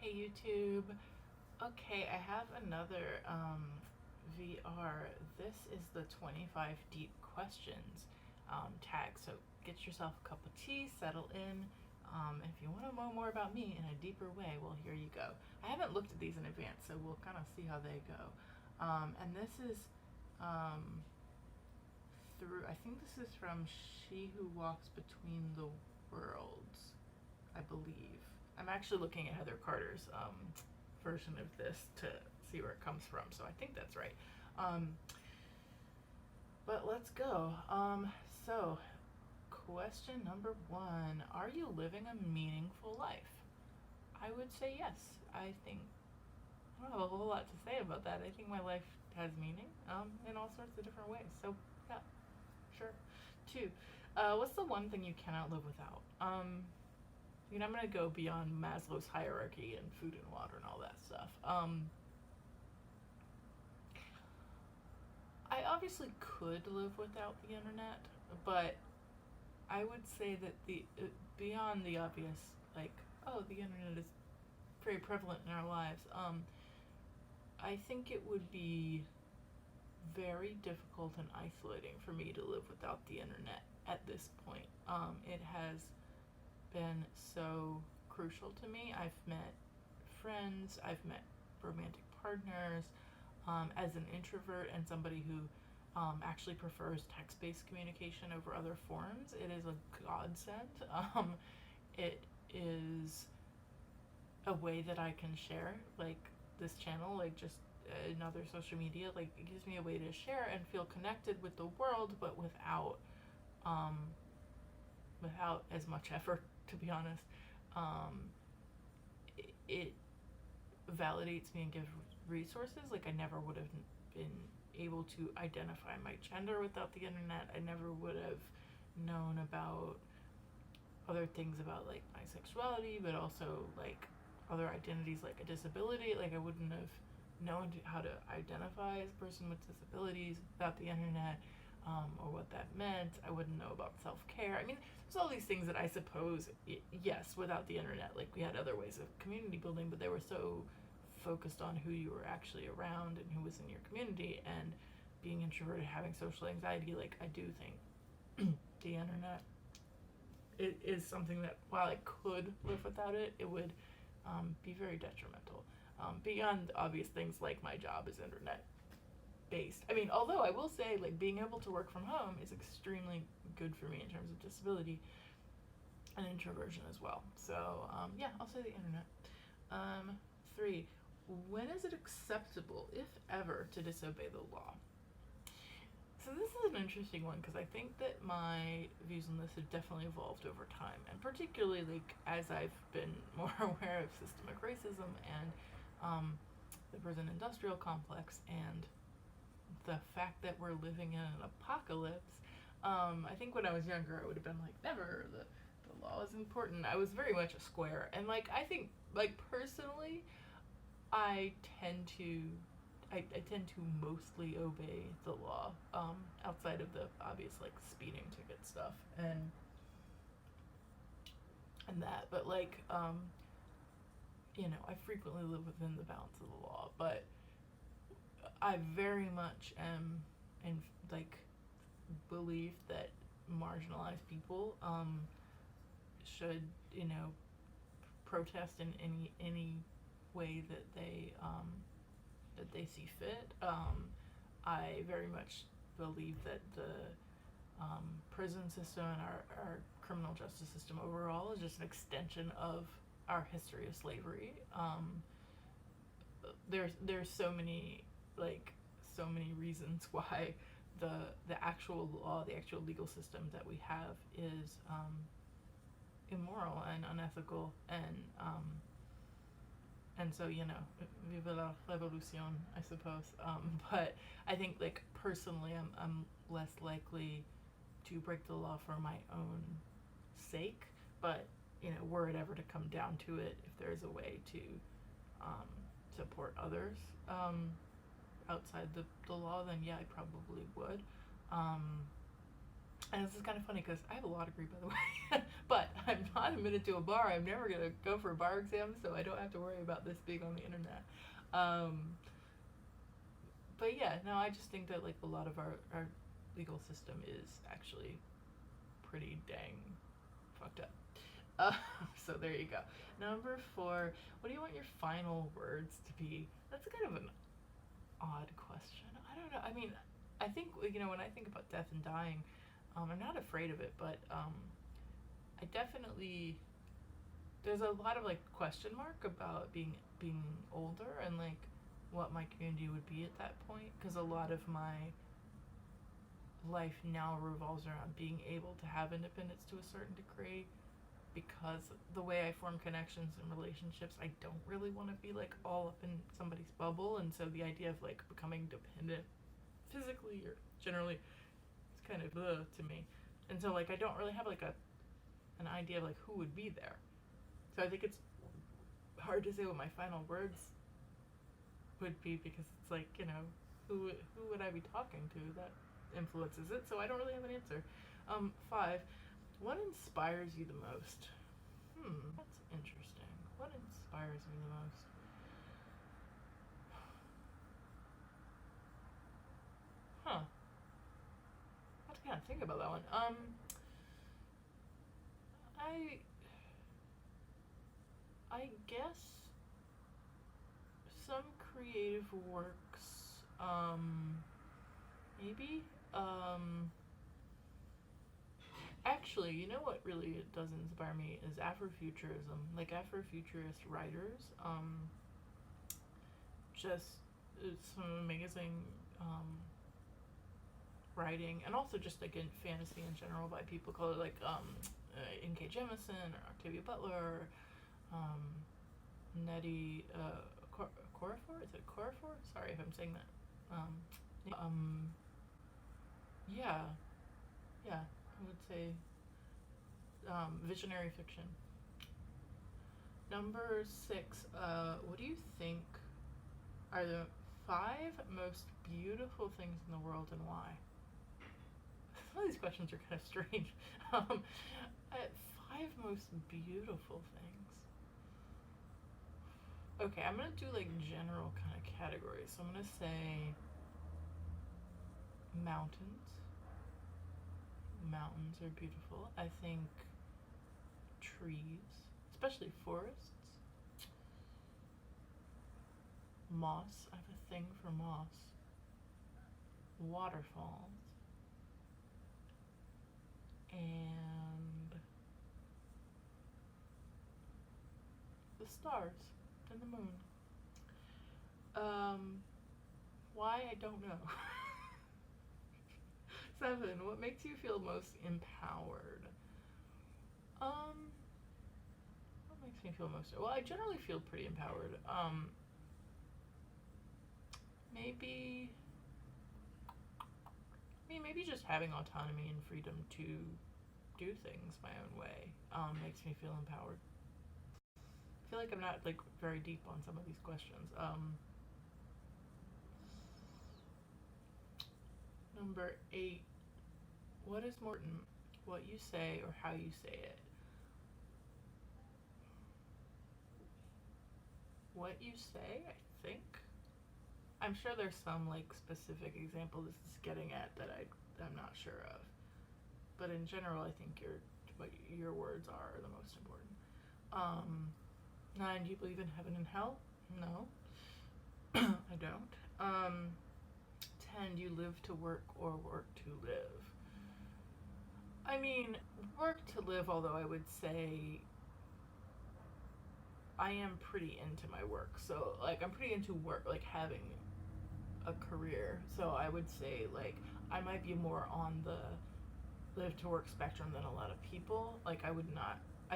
Hey YouTube. Okay, I have another VR. This is the 25 deep questions tag. So get yourself a cup of tea, settle in. If you want to know more about me in a deeper way, well, here you go. I haven't looked at these in advance, so we'll kind of see how they go. And this is through, I think this is from She Who Walks Between the Worlds, I believe. I'm actually looking at Heather Carter's version of this to see where it comes from, so I think that's right. But let's go. So, question number 1: Are you living a meaningful life? I would say yes. I think I don't have a whole lot to say about that. I think my life has meaning in all sorts of different ways. So, yeah, sure. 2: what's the one thing you cannot live without? I'm gonna go beyond Maslow's hierarchy and food and water and all that stuff. I obviously could live without the internet, but I would say that beyond the obvious, like, oh, the internet is very prevalent in our lives. I think it would be very difficult and isolating for me to live without the internet at this point. It has been so crucial to me. I've met friends, I've met romantic partners. As an introvert and somebody who actually prefers text-based communication over other forms, it is a godsend. It is a way that I can share, like, this channel, like, just another social media. Like, it gives me a way to share and feel connected with the world, but without as much effort, to be honest. It validates me and gives resources. Like, I never would have been able to identify my gender without the internet. I never would have known about other things about, like, my sexuality, but also, like, other identities, like a disability. Like, I wouldn't have known how to identify as a person with disabilities without the internet, or what that meant. I wouldn't know about self-care. I mean, there's all these things that I suppose, yes, without the internet, like, we had other ways of community building, but they were so focused on who you were actually around and who was in your community. And being introverted, having social anxiety, like, I do think the internet, it is something that, while I could live without it, it would be very detrimental. Beyond obvious things like my job is internet based. I mean, although I will say, like, being able to work from home is extremely good for me in terms of disability and introversion as well. So, yeah, I'll say the internet. 3: when is it acceptable, if ever, to disobey the law? So this is an interesting one, because I think that my views on this have definitely evolved over time, and particularly, like, as I've been more aware of systemic racism and the prison industrial complex and the fact that we're living in an apocalypse. I think when I was younger, I would have been like, never, the law is important. I was very much a square, and, like, I think, like, personally, I tend to mostly obey the law, outside of the obvious, like, speeding ticket stuff and that. But, like, I frequently live within the bounds of the law, but I very much am in, like, believe that marginalized people should, protest in any way that they see fit. I very much believe that the prison system and our criminal justice system overall is just an extension of our history of slavery. There's so many reasons why the actual law, the actual legal system that we have is immoral and unethical, and so, vive la revolution, I suppose. But I think, like, personally, I'm less likely to break the law for my own sake. But, were it ever to come down to it, if there's a way to support others outside the law, then yeah, I probably would. And this is kind of funny because I have a law degree, by the way, but I'm not admitted to a bar. I'm never going to go for a bar exam, so I don't have to worry about this being on the internet. Um, but yeah, no, I just think that like a lot of our legal system is actually pretty dang fucked up. Uh, so there you go. Number 4, what do you want your final words to be? That's kind of an odd question. I don't know. I mean, I think, when I think about death and dying, I'm not afraid of it, but I definitely, there's a lot of like question mark about being older and like what my community would be at that point, because a lot of my life now revolves around being able to have independence to a certain degree, because the way I form connections and relationships, I don't really want to be like all up in somebody's bubble, and so the idea of like becoming dependent physically or generally is kind of to me. And so like I don't really have like an idea of like who would be there. So I think it's hard to say what my final words would be, because it's like, who would I be talking to that influences it? So I don't really have an answer. 5, what inspires you the most? That's interesting. What inspires me the most? Huh. I have to kind of think about that one. I I guess some creative works. Maybe. Actually, you know what really does inspire me is Afrofuturism. Like Afrofuturist writers. Just some amazing writing, and also just like in fantasy in general by people called like N.K. Jemisin or Octavia Butler, or Nettie Corafor. Is it Corafor? Sorry if I'm saying that. Yeah, yeah, I would say visionary fiction. Number 6, what do you think are the 5 most beautiful things in the world, and why? Some of these questions are kind of strange. 5 most beautiful things. Okay, I'm gonna do like general kind of categories. So I'm gonna say mountains. Mountains are beautiful. I think trees, especially forests. Moss. I have a thing for moss. Waterfalls. And the stars and the moon. Why? I don't know. 7, what makes you feel most empowered? What makes me feel most... Well, I generally feel pretty empowered. Maybe... maybe just having autonomy and freedom to do things my own way makes me feel empowered. I feel like I'm not like very deep on some of these questions. Number 8, what is more important, what you say or how you say it? What you say, I think. I'm sure there's some like specific example this is getting at that I'm not sure of. But in general, I think what your words are the most important. 9, do you believe in heaven and hell? No, I don't. 10, do you live to work or work to live? I mean, work to live, although I would say I am pretty into my work. So, like, I'm pretty into work, like, having a career. So I would say, like, I might be more on the live to work spectrum than a lot of people. Like, I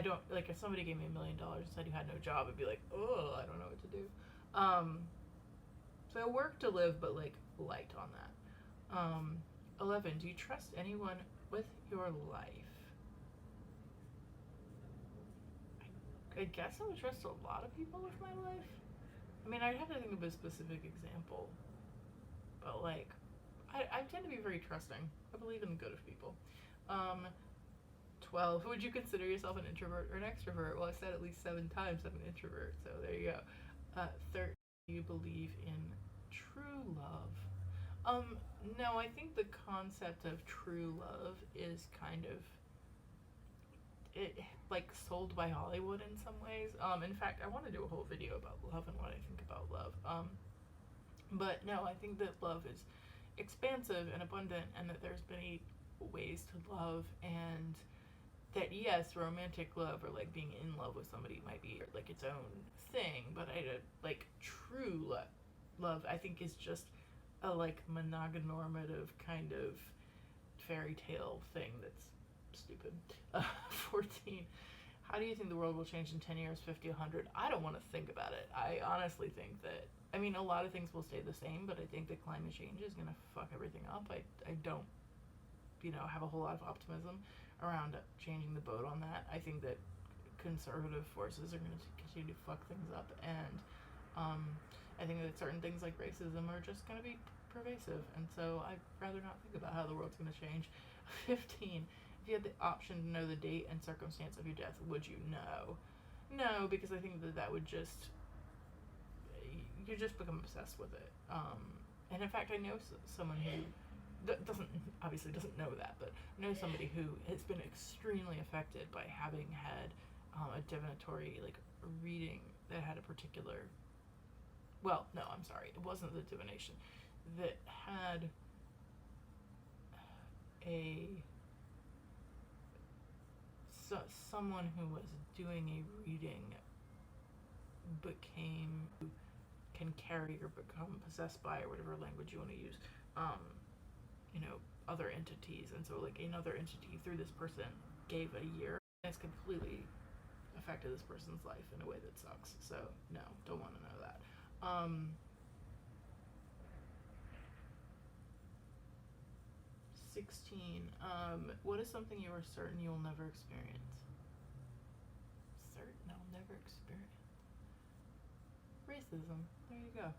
don't, like, if somebody gave me $1 million and said you had no job, I'd be like, oh, I don't know what to do. So work to live, but, like, light on that. 11, do you trust anyone with your life? I guess I would trust a lot of people with my life. I mean, I'd have to think of a specific example. But, like, I tend to be very trusting. I believe in the good of people. Um, 12. Would you consider yourself an introvert or an extrovert? Well, I said at least 7 times I'm an introvert, so there you go. 13. Do you believe in true love? No, I think the concept of true love is kind of it like sold by Hollywood in some ways. In fact, I want to do a whole video about love and what I think about love. But no, I think that love is expansive and abundant, and that there's many ways to love, and that yes, romantic love or like being in love with somebody might be like its own thing, but I like true love I think is just a like mononormative kind of fairy tale thing that's stupid. 14. How do you think the world will change in 10 years, 50, 100? I don't want to think about it. I honestly think that, I mean, a lot of things will stay the same, but I think that climate change is going to fuck everything up. I don't, have a whole lot of optimism around changing the boat on that. I think that conservative forces are going to continue to fuck things up, and I think that certain things like racism are just going to be pervasive, and so I'd rather not think about how the world's going to change. 15. If you had the option to know the date and circumstance of your death, would you know? No, because I think that would just, you just become obsessed with it. And in fact, I know someone who obviously doesn't know that, but know somebody who has been extremely affected by having had a divinatory like reading that had a particular, well, no, I'm sorry, it wasn't the divination, that had someone who was doing a reading can carry or become possessed by, or whatever language you want to use, other entities, and so like another entity through this person gave a year, and it's completely affected this person's life in a way that sucks. So no, don't want to know that. 16. What is something you are certain you will never experience? Certain I'll never experience racism. There you go.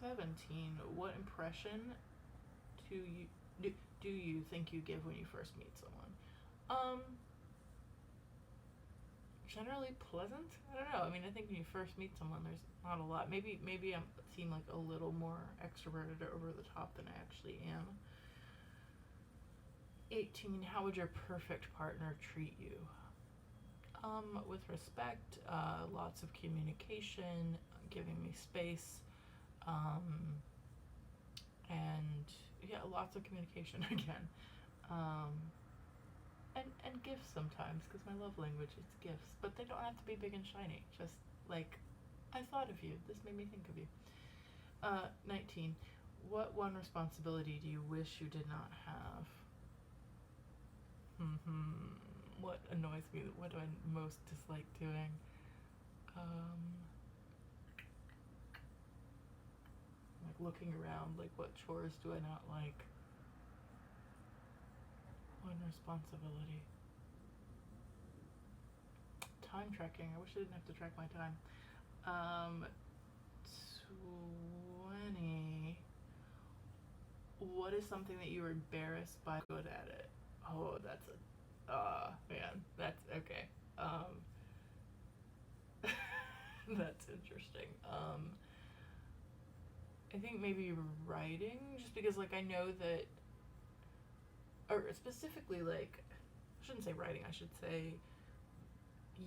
17. What impression do you think you give when you first meet someone? Generally pleasant. I don't know. I mean, I think when you first meet someone, there's not a lot. Maybe I'm seem like a little more extroverted or over the top than I actually am. 18. How would your perfect partner treat you? With respect, lots of communication, giving me space, and yeah, lots of communication again. And gifts sometimes, because my love language is gifts, but they don't have to be big and shiny. Just like, I thought of you. This made me think of you. 19. What one responsibility do you wish you did not have? What annoys me? What do I most dislike doing? Like looking around, like what chores do I not like? One responsibility. Time tracking. I wish I didn't have to track my time. 20. What is something that you were embarrassed by good at it? Oh, that's man, that's okay. That's interesting. I think maybe writing, just because like I know that, or specifically like, I shouldn't say writing, I should say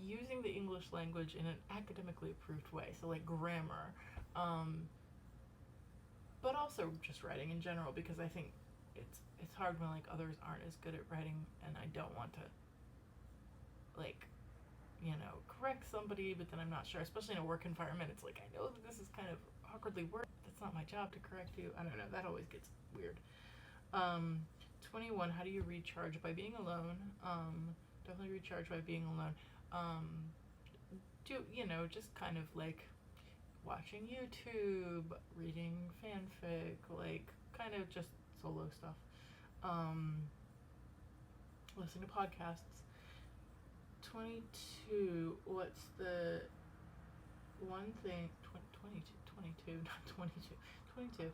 using the English language in an academically approved way, so like grammar, but also just writing in general, because I think it's hard when like others aren't as good at writing, and I don't want to like correct somebody, but then I'm not sure, especially in a work environment. It's like, I know that this is kind of awkwardly worded, that's not my job to correct you. I don't know, that always gets weird. 21. How do you recharge? By being alone. Definitely recharge by being alone. Just kind of like watching YouTube, reading fanfic, like kind of just solo stuff. Listening to podcasts. 22. What's the one thing? 22, not 22. 22.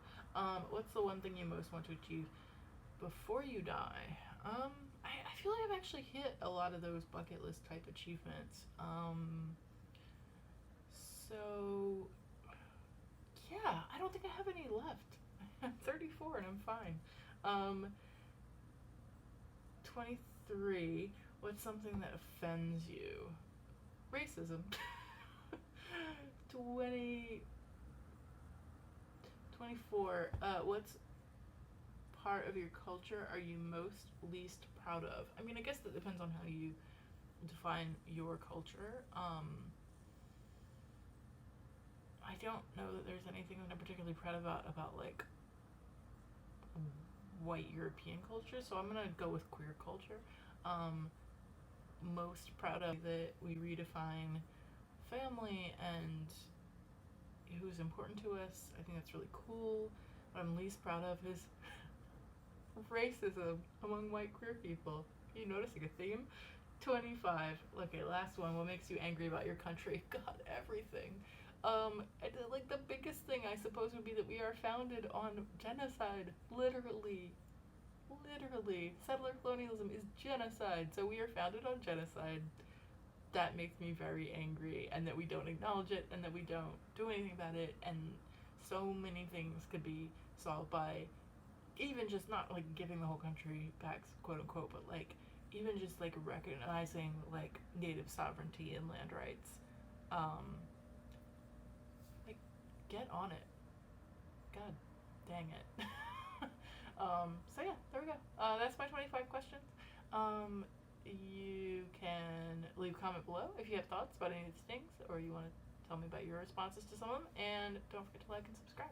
What's the one thing you most want to achieve? before you die, I feel like I've actually hit a lot of those bucket list type achievements. So yeah, I don't think I have any left. I'm 34 and I'm fine. 23. What's something that offends you? Racism. 20. 24. What's part of your culture are you most least proud of? I mean, I guess that depends on how you define your culture. I don't know that there's anything that I'm particularly proud about like white European culture, so I'm gonna go with queer culture. Most proud of that we redefine family and who's important to us. I think that's really cool. What I'm least proud of is racism among white queer people. Are you noticing a theme? 25. Okay, last one. What makes you angry about your country? God, everything. Like the biggest thing I suppose would be that we are founded on genocide. Literally. Settler colonialism is genocide. So we are founded on genocide. That makes me very angry, and that we don't acknowledge it, and that we don't do anything about it, and so many things could be solved by even just not like giving the whole country back, quote unquote, but like even just like recognizing like native sovereignty and land rights. Like, get on it. God dang it. So yeah, there we go. That's my 25 questions. You can leave a comment below if you have thoughts about any of these things, or you want to tell me about your responses to some of them, and don't forget to like and subscribe.